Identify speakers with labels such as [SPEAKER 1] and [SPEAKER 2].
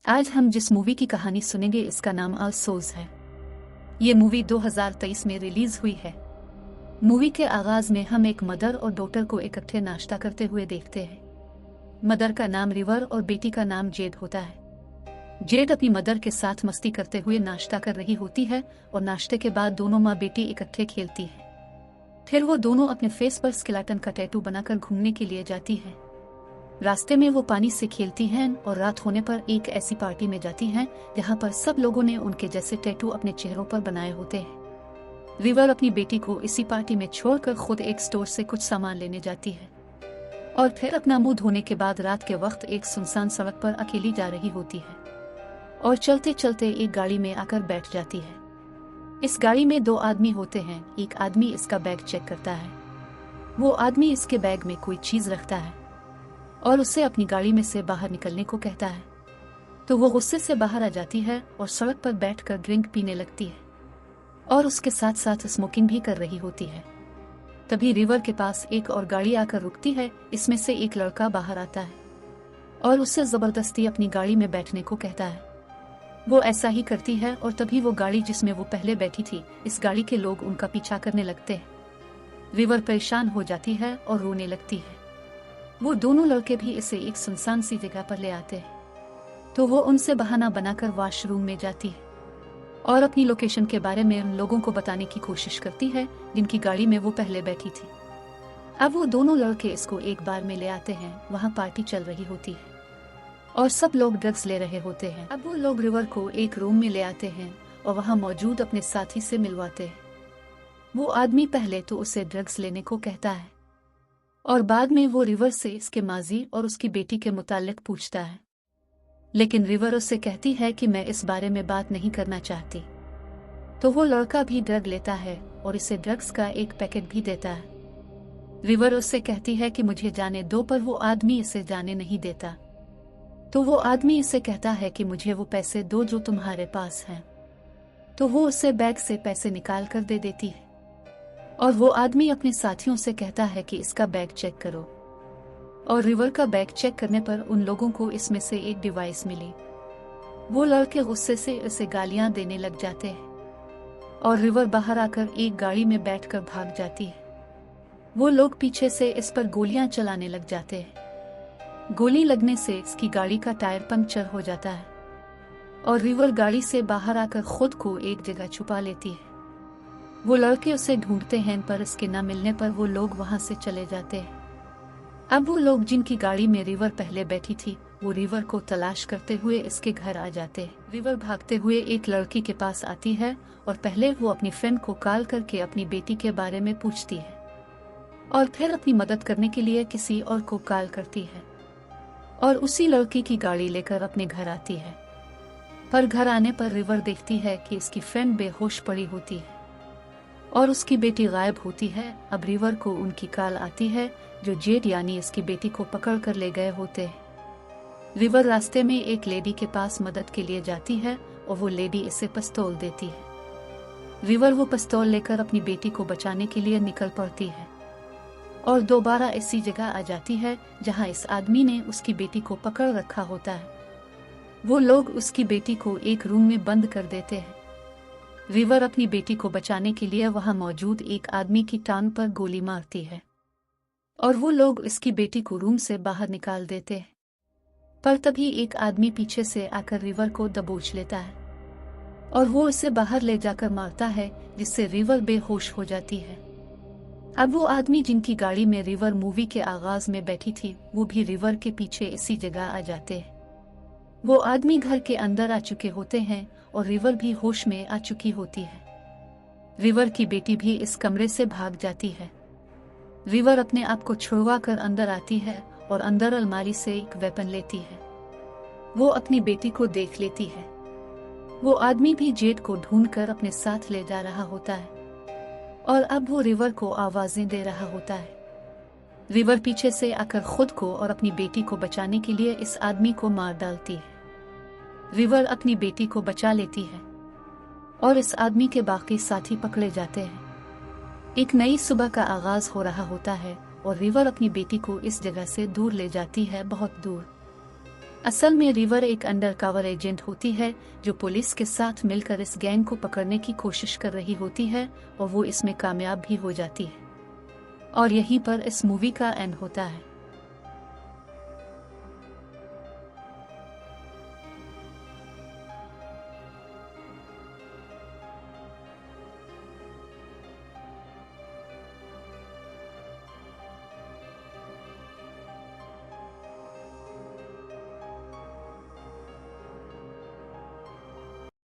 [SPEAKER 1] आज हम जिस मूवी की कहानी सुनेंगे इसका नाम सोज है। ये मूवी 2023 में रिलीज हुई है। मूवी के आगाज में हम एक मदर और डॉटर को इकट्ठे नाश्ता करते हुए देखते हैं। मदर का नाम रिवर और बेटी का नाम जेड होता है। जेड अपनी मदर के साथ मस्ती करते हुए नाश्ता कर रही होती है और नाश्ते के बाद दोनों माँ बेटी इकट्ठे खेलती है। फिर वो दोनों अपने फेस पर स्केलेटन का टैटू बनाकर घूमने के लिए जाती है। रास्ते में वो पानी से खेलती हैं और रात होने पर एक ऐसी पार्टी में जाती हैं जहाँ पर सब लोगों ने उनके जैसे टैटू अपने चेहरों पर बनाए होते हैं। रिवर अपनी बेटी को इसी पार्टी में छोड़कर खुद एक स्टोर से कुछ सामान लेने जाती है और फिर अपना मुंह धोने के बाद रात के वक्त एक सुनसान सड़क पर अकेली जा रही होती है और चलते चलते एक गाड़ी में आकर बैठ जाती है। इस गाड़ी में दो आदमी होते हैं। एक आदमी इसका बैग चेक करता है। वो आदमी इसके बैग में कोई चीज रखता है और उससे अपनी गाड़ी में से बाहर निकलने को कहता है, तो वो गुस्से से बाहर आ जाती है और सड़क पर बैठकर ड्रिंक पीने लगती है और उसके साथ साथ स्मोकिंग भी कर रही होती है। तभी रिवर के पास एक और गाड़ी आकर रुकती है। इसमें से एक लड़का बाहर आता है और उससे जबरदस्ती अपनी गाड़ी में बैठने को कहता है। वो ऐसा ही करती है और तभी वो गाड़ी जिसमें वो पहले बैठी थी, इस गाड़ी के लोग उनका पीछा करने लगते हैं। रिवर परेशान हो जाती है और रोने लगती है। वो दोनों लड़के भी इसे एक सुनसान सी जगह पर ले आते हैं, तो वो उनसे बहाना बनाकर वॉशरूम में जाती है और अपनी लोकेशन के बारे में उन लोगों को बताने की कोशिश करती है जिनकी गाड़ी में वो पहले बैठी थी। अब वो दोनों लड़के इसको एक बार में ले आते हैं। वहाँ पार्टी चल रही होती है और सब लोग ड्रग्स ले रहे होते हैं। अब वो लोग रिवर को एक रूम में ले आते हैं और वहाँ मौजूद अपने साथी से मिलवाते हैं। वो आदमी पहले तो उसे ड्रग्स लेने को कहता है और बाद में वो रिवर से इसके माजी और उसकी बेटी के मुतालिक पूछता है, लेकिन रिवर उससे कहती है कि मैं इस बारे में बात नहीं करना चाहती। तो वो लड़का भी ड्रग लेता है और इसे ड्रग्स का एक पैकेट भी देता है। रिवर उससे कहती है कि मुझे जाने दो, पर वो आदमी इसे जाने नहीं देता। तो वो आदमी इसे कहता है कि मुझे वो पैसे दो जो तुम्हारे पास हैं। तो वो उससे बैग से पैसे निकाल कर दे देती है और वो आदमी अपने साथियों से कहता है कि इसका बैग चेक करो। और रिवर का बैग चेक करने पर उन लोगों को इसमें से एक डिवाइस मिली। वो लड़के गुस्से से इसे गालियां देने लग जाते हैं और रिवर बाहर आकर एक गाड़ी में बैठकर भाग जाती है। वो लोग पीछे से इस पर गोलियां चलाने लग जाते हैं। गोली लगने से इसकी गाड़ी का टायर पंक्चर हो जाता है और रिवर गाड़ी से बाहर आकर खुद को एक जगह छुपा लेती है। वो लड़के उसे ढूंढते हैं, पर इसके न मिलने पर वो लोग वहां से चले जाते हैं। अब वो लोग जिनकी गाड़ी में रिवर पहले बैठी थी, वो रिवर को तलाश करते हुए इसके घर आ जाते हैं। रिवर भागते हुए एक लड़की के पास आती है और पहले वो अपनी फ्रेंड को कॉल करके अपनी बेटी के बारे में पूछती है और फिर अपनी मदद करने के लिए किसी और को कॉल करती है और उसी लड़की की गाड़ी लेकर अपने घर आती है। पर घर आने पर रिवर देखती है कि इसकी फ्रेंड बेहोश पड़ी होती है और उसकी बेटी गायब होती है। अब रिवर को उनकी कॉल आती है जो जेड यानी इसकी बेटी को पकड़ कर ले गए होते हैं। रिवर रास्ते में एक लेडी के पास मदद के लिए जाती है और वो लेडी इसे पिस्तौल देती है। रिवर वो पिस्तौल लेकर अपनी बेटी को बचाने के लिए निकल पड़ती है और दोबारा इसी जगह आ जाती है जहां इस आदमी ने उसकी बेटी को पकड़ रखा होता है। वो लोग उसकी बेटी को एक रूम में बंद कर देते हैं। रिवर अपनी बेटी को बचाने के लिए वहां मौजूद एक आदमी की टांग पर गोली मारती है और वो लोग इसकी बेटी को रूम से बाहर निकाल देते हैं। पर तभी एक आदमी पीछे से आकर रिवर को दबोच लेता है और वो इसे बाहर ले जाकर मारता है, जिससे रिवर बेहोश हो जाती है। अब वो आदमी जिनकी गाड़ी में रिवर मूवी के आगाज में बैठी थी, वो भी रिवर के पीछे इसी जगह आ जाते हैं। वो आदमी घर के अंदर आ चुके होते हैं और रिवर भी होश में आ चुकी होती है। रिवर की बेटी भी इस कमरे से भाग जाती है। रिवर अपने आप को छुड़वा कर अंदर आती है और अंदर अलमारी से एक वेपन लेती है। वो अपनी बेटी को देख लेती है। वो आदमी भी जेड को ढूंढकर अपने साथ ले जा रहा होता है और अब वो रिवर को आवाजें दे रहा होता है। रिवर पीछे से आकर खुद को और अपनी बेटी को बचाने के लिए इस आदमी को मार डालती है। रिवर अपनी बेटी को बचा लेती है और इस आदमी के बाकी साथी पकड़े जाते हैं। एक नई सुबह का आगाज हो रहा होता है और रिवर अपनी बेटी को इस जगह से दूर ले जाती है, बहुत दूर। असल में रिवर एक अंडरकवर एजेंट होती है जो पुलिस के साथ मिलकर इस गैंग को पकड़ने की कोशिश कर रही होती है और वो इसमें कामयाब भी हो जाती है। और यहीं पर इस मूवी का एंड होता है।